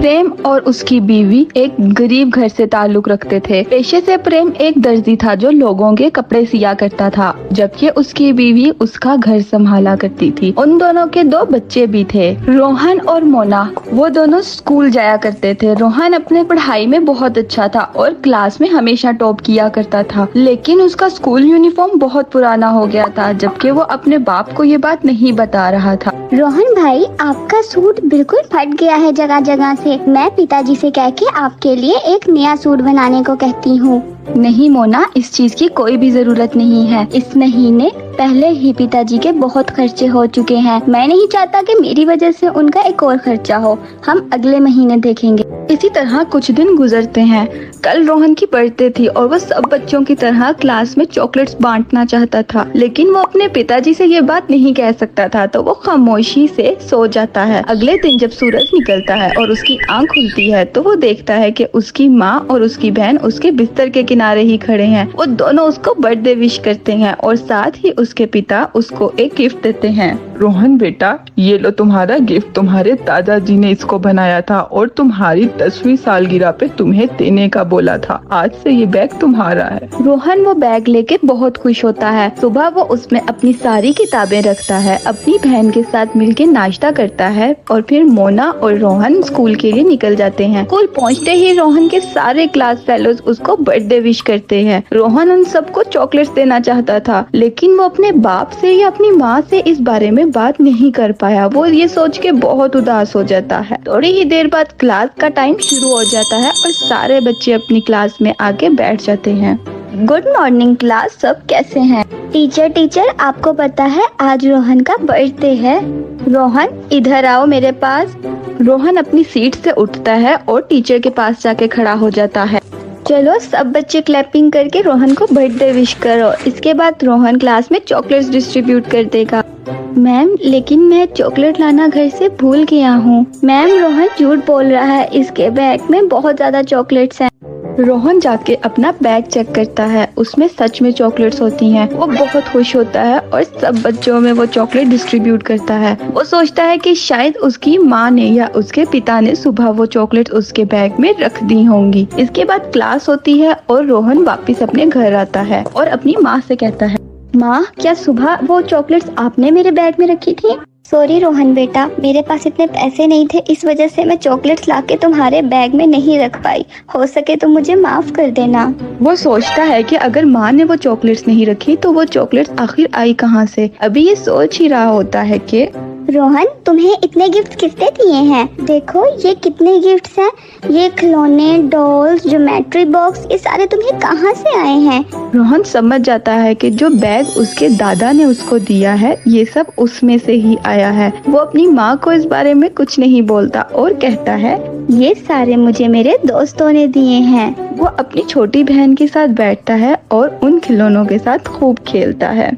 प्रेम और उसकी बीवी एक गरीब घर से ताल्लुक रखते थे। पेशे से प्रेम एक दर्जी था जो लोगों के कपड़े सिया करता था, जबकि उसकी बीवी उसका घर संभाला करती थी। उन दोनों के 2 बच्चे भी थे, रोहन और मोना। वो दोनों स्कूल जाया करते थे। रोहन अपने पढ़ाई में बहुत अच्छा था और क्लास में हमेशा टॉप किया करता था, लेकिन उसका स्कूल यूनिफॉर्म बहुत पुराना हो गया था, जबकि वो अपने बाप को ये बात नहीं बता रहा था। रोहन भाई, आपका सूट बिल्कुल फट गया है जगह जगह से। मैं पिताजी से कह के आपके लिए एक नया सूट बनाने को कहती हूँ। नहीं मोना, इस चीज की कोई भी जरूरत नहीं है। इस महीने पहले ही पिताजी के बहुत खर्चे हो चुके हैं। मैं नहीं चाहता कि मेरी वजह से उनका एक और खर्चा हो। हम अगले महीने देखेंगे। इसी तरह कुछ दिन गुजरते हैं। कल रोहन की बर्थडे थी और वो सब बच्चों की तरह क्लास में चॉकलेट्स बांटना चाहता था, लेकिन वो अपने पिताजी से ये बात नहीं कह सकता था, तो वो खामोशी से सो जाता है। अगले दिन जब सूरज निकलता है और उसकी आंख खुलती है तो वो देखता है कि उसकी माँ और उसकी बहन उसके बिस्तर के किनारे ही खड़े हैं। वो दोनों उसको बर्थडे विश करते हैं और साथ ही उसके पिता उसको एक गिफ्ट देते हैं। रोहन बेटा, ये लो तुम्हारा गिफ्ट। तुम्हारे दादाजी ने इसको बनाया था और तुम्हारी 10वीं सालगिरह पे तुम्हें देने का बोला था। आज से ये बैग तुम्हारा है। रोहन वो बैग लेके बहुत खुश होता है। सुबह वो उसमें अपनी सारी किताबें रखता है, अपनी बहन के साथ मिलके नाश्ता करता है और फिर मोना और रोहन स्कूल के लिए निकल जाते हैं। स्कूल पहुंचते ही रोहन के सारे क्लास फेलोज उसको बर्थडे विश करते हैं। रोहन उन सबको चॉकलेट्स देना चाहता था, लेकिन वो अपने बाप से या अपनी माँ से इस बारे में बात नहीं कर पाया। वो ये सोच के बहुत उदास हो जाता है। थोड़ी ही देर बाद क्लास का टाइम शुरू हो जाता है और सारे बच्चे अपनी क्लास में आके बैठ जाते हैं। गुड मॉर्निंग क्लास, सब कैसे हैं? टीचर आपको पता है आज रोहन का बर्थडे है। रोहन इधर आओ मेरे पास। रोहन अपनी सीट से उठता है और टीचर के पास जाके खड़ा हो जाता है। चलो सब बच्चे क्लैपिंग करके रोहन को बर्थडे विश करो। इसके बाद रोहन क्लास में चॉकलेट्स डिस्ट्रीब्यूट कर देगा। मैम, लेकिन मैं चॉकलेट लाना घर से भूल गया हूँ। मैम, रोहन झूठ बोल रहा है, इसके बैग में बहुत ज्यादा चॉकलेट्स हैं। रोहन जाके अपना बैग चेक करता है, उसमें सच में चॉकलेट्स होती हैं। वो बहुत खुश होता है और सब बच्चों में वो चॉकलेट डिस्ट्रीब्यूट करता है। वो सोचता है कि शायद उसकी माँ ने या उसके पिता ने सुबह वो चॉकलेट उसके बैग में रख दी होंगी। इसके बाद क्लास होती है और रोहन वापस अपने घर आता है और अपनी माँ से कहता है, माँ, क्या सुबह वो चॉकलेट्स आपने मेरे बैग में रखी थी? सॉरी रोहन बेटा, मेरे पास इतने पैसे नहीं थे, इस वजह से मैं चॉकलेट्स लाके तुम्हारे बैग में नहीं रख पाई। हो सके तो मुझे माफ कर देना। वो सोचता है कि अगर माँ ने वो चॉकलेट्स नहीं रखी तो वो चॉकलेट्स आखिर आई कहाँ से। अभी ये सोच ही रहा होता है कि रोहन, तुम्हें इतने गिफ्ट किसने दिए हैं? देखो ये कितने गिफ्ट्स हैं। ये खिलौने, डॉल्स, ज्योमेट्री बॉक्स, ये सारे तुम्हें कहाँ से आए हैं? रोहन समझ जाता है कि जो बैग उसके दादा ने उसको दिया है ये सब उसमें से ही आया है। वो अपनी माँ को इस बारे में कुछ नहीं बोलता और कहता है, ये सारे मुझे मेरे दोस्तों ने दिए हैं। वो अपनी छोटी बहन के साथ बैठता है और उन खिलौनों के साथ खूब खेलता है।